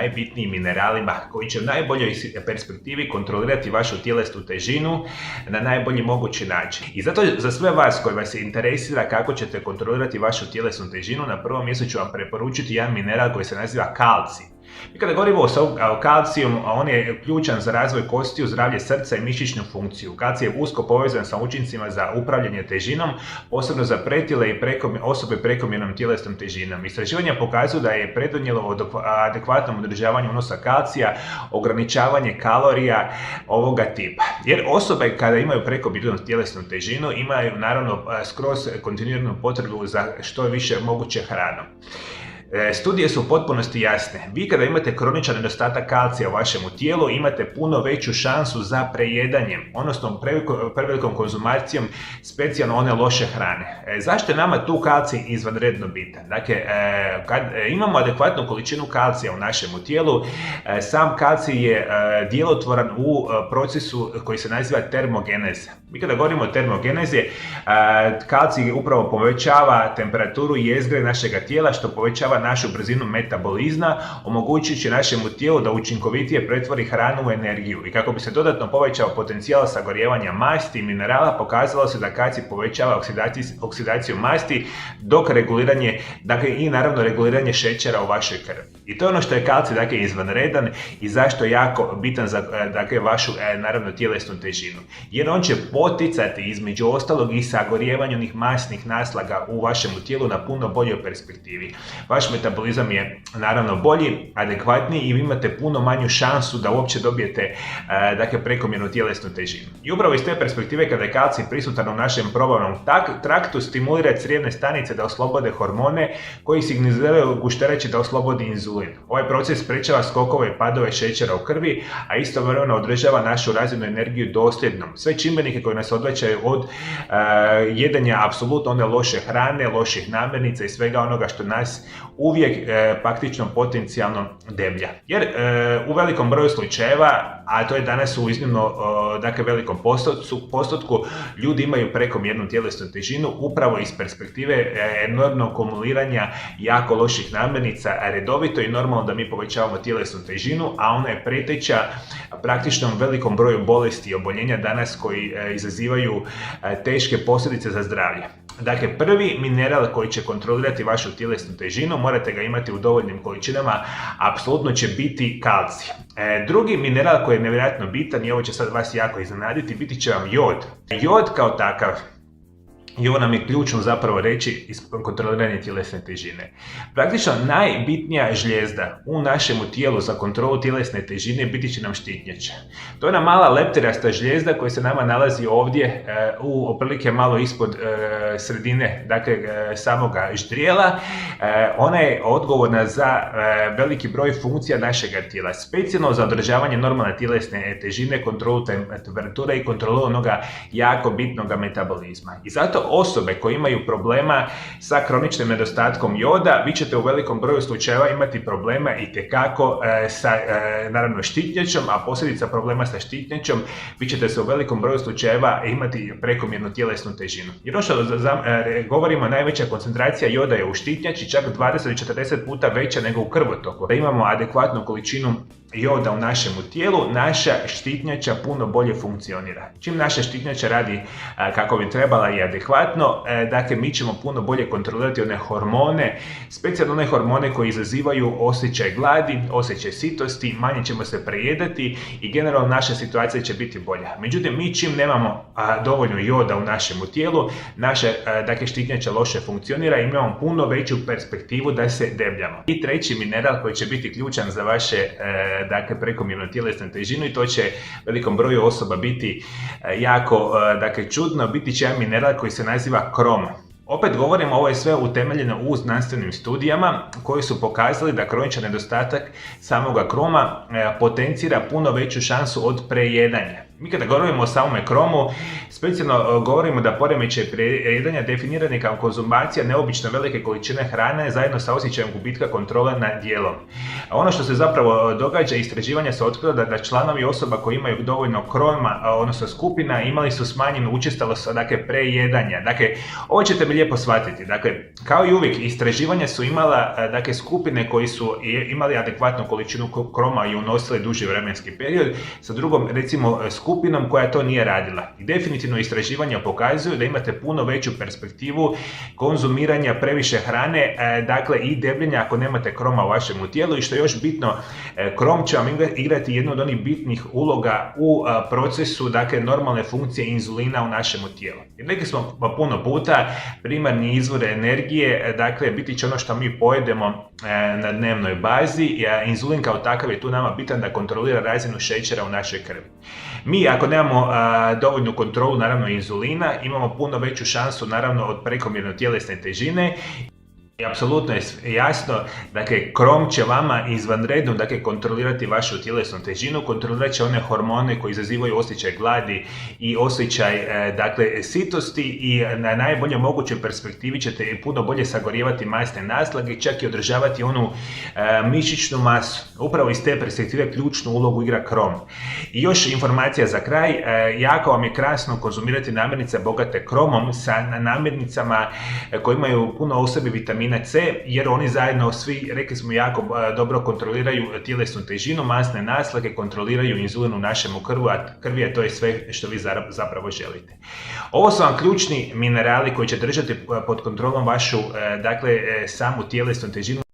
najbitnijim mineralima koji će u najboljoj perspektivi kontrolirati vašu tjelesnu težinu na najbolji mogući način. I zato za sve vas koji vas interesira kako ćete kontrolirati vašu tjelesnu težinu, na prvom mjestu ću vam preporučiti jedan mineral koji se naziva kalcij. I kada govorimo o kalciju, on je ključan za razvoj kostiju, zdravlje srca i mišićnu funkciju. Kalcij je usko povezan sa učincima za upravljanje težinom, posebno za pretile i osobe prekomjernom tjelesnom težinom. Istraživanja pokazuju da je pridonijelo adekvatnom održavanju unosa kalcija ograničavanje kalorija ovoga tipa. Jer osobe kada imaju prekomjernu tjelesnu težinu imaju naravno skroz kontinuiranu potrebu za što je više moguće hranom. Studije su u potpunosti jasne. Vi kada imate kroničan nedostatak kalcija u vašemu tijelu imate puno veću šansu za prejedanjem, odnosno prevelikom konzumacijom specijalno one loše hrane. Zašto je nama tu kalcij izvanredno bitan? Dakle, kad imamo adekvatnu količinu kalcija u našemu tijelu, sam kalcij je djelotvoran u procesu koji se naziva termogeneza. Mi kada govorimo o termogenezi, kalcij upravo povećava temperaturu jezgre našega tijela, što povećava našu brzinu metabolizma, omogućujući našemu tijelu da učinkovitije pretvori hranu u energiju. I kako bi se dodatno povećao potencijal sagorijevanja masti i minerala, pokazalo se da kalcij povećava oksidaciju masti dok reguliranje, dakle i naravno reguliranje šećera u vašoj krvi. I to je ono što je kalcij izvanredan i zašto je jako bitan za vašu naravno tjelesnu težinu. Jer on će poticati između ostalog i sagorijevanje onih masnih naslaga u vašemu tijelu na puno boljoj perspektivi. Vaš metabolizam je naravno bolji, adekvatniji i vi imate puno manju šansu da uopće dobijete prekomjernu tjelesnu težinu. I upravo iz te perspektive kada je kalcij prisutan u našem probavnom traktu stimulira crijevne stanice da oslobode hormone koji signaliziraju gušterači da oslobodi inzulin. Ovaj proces sprečava skokove i padove šećera u krvi, a istovremeno održava našu razinu energiju dosljednom. Sve čimbenike koji nas odvraćaju od jedenja apsolutno one loše hrane, loših namirnica i svega onoga što nas uvijek praktično potencijalno deblja. Jer u velikom broju slučajeva, a to je danas u iznimno velikom postotku, ljudi imaju prekomjernu tjelesnu težinu upravo iz perspektive enormnog kumuliranja jako loših namirnica redovito i normalno da mi povećavamo tjelesnu težinu, a ona je preteča praktično velikom broju bolesti i oboljenja danas koji izazivaju teške posljedice za zdravlje. Dakle, prvi mineral koji će kontrolirati vašu tjelesnu težinu, morate ga imati u dovoljnim količinama, apsolutno će biti kalcij. Drugi mineral koji je nevjerojatno bitan, i ovo će sad vas jako iznenaditi, biti će vam jod. Jod kao takav, i ovo nam je ključno zapravo reći iz kontroliranja tjelesne težine. Praktično najbitnija žlijezda u našemu tijelu za kontrolu tjelesne težine biti će nam štitnjača. To je ona mala leptirasta žlijezda koja se nama nalazi ovdje u otprilike malo ispod sredine samoga ždrijela. Ona je odgovorna za veliki broj funkcija našega tijela, specijalno za održavanje normalne tjelesne težine, kontrolu temperature i kontrolu onoga jako bitnoga metabolizma. I zato osobe koje imaju problema sa kroničnim nedostatkom joda, vi ćete u velikom broju slučajeva imati problema itekako sa naravno štitnjačom, a posljedica problema sa štitnjačom, vi ćete se u velikom broju slučajeva imati prekomjernu tjelesnu težinu. Jer ono što govorimo, najveća koncentracija joda je u štitnjači, čak 20 do 40 puta veća nego u krvotoku. Da imamo adekvatnu količinu joda u našemu tijelu, naša štitnjača puno bolje funkcionira. Čim naša štitnjača radi kako bi trebala i adekvatno, dakle mi ćemo puno bolje kontrolirati one hormone, specijalno one hormone koji izazivaju osjećaj gladi, osjećaj sitosti, manje ćemo se prejedati i generalno naša situacija će biti bolja. Međutim, mi čim nemamo dovoljno joda u našemu tijelu, naša štitnjača loše funkcionira i imamo puno veću perspektivu da se debljamo. I treći mineral koji će biti ključan za vaše prekomjernu tjelesnu težinu, i to će velikom broju osoba biti jako čudno, biti će jedan mineral koji se naziva krom. Opet govorimo, ovo je sve utemeljeno u znanstvenim studijama koji su pokazali da kroničan nedostatak samoga kroma potencira puno veću šansu od prejedanja. Mi kada govorimo o samome kromu, specijalno govorimo da poremećaj prejedanja definirani kao konzumacija neobično velike količine hrane zajedno sa osjećajem gubitka kontrole nad dijelom. A ono što se zapravo događa, istraživanja se otkrila da članovi osoba koji imaju dovoljno kroma, odnosno skupina, imali su smanjenu učestalost prejedanja. Dakle, ovo ćete mi lijepo shvatiti. Dakle, kao i uvijek, istraživanja su imala skupine koji su imali adekvatnu količinu kroma i unosili duži vremenski period, sa drugom, recimo, skupinom koja to nije radila. I definitivno istraživanja pokazuju da imate puno veću perspektivu konzumiranja previše hrane, dakle i debljenja ako nemate kroma u vašem tijelu, i što je još bitno, krom će vam igrati jednu od onih bitnih uloga u procesu, dakle, normalne funkcije inzulina u našem tijelu. Jer rekli smo puno puta, primarni izvor energije, dakle, biti će ono što mi pojedemo na dnevnoj bazi. Inzulin kao takav je tu nama bitan da kontrolira razinu šećera u našoj krvi. Mi, ako nemamo dovoljnu kontrolu, naravno, inzulina, imamo puno veću šansu, naravno, od prekomjerne tjelesne težine. I apsolutno je jasno, dakle, krom će vama izvanredno, dakle, kontrolirati vašu tjelesnu težinu, kontrolirat će one hormone koji izazivaju osjećaj gladi i osjećaj, dakle, sitosti, i na najbolje mogućoj perspektivi ćete puno bolje sagorijevati masne naslage, čak i održavati onu mišićnu masu. Upravo iz te perspektive ključnu ulogu igra krom. I još informacija za kraj, jako vam je krasno konzumirati namirnice bogate kromom sa namirnicama koje imaju puno u sebi vitamina C, jer oni zajedno svi, rekli smo, jako dobro kontroliraju tjelesnu težinu, masne naslage, kontroliraju inzulin u našem krvi, a to je sve što vi zapravo želite. Ovo su vam ključni minerali koji će držati pod kontrolom vašu, dakle, samu tjelesnu težinu.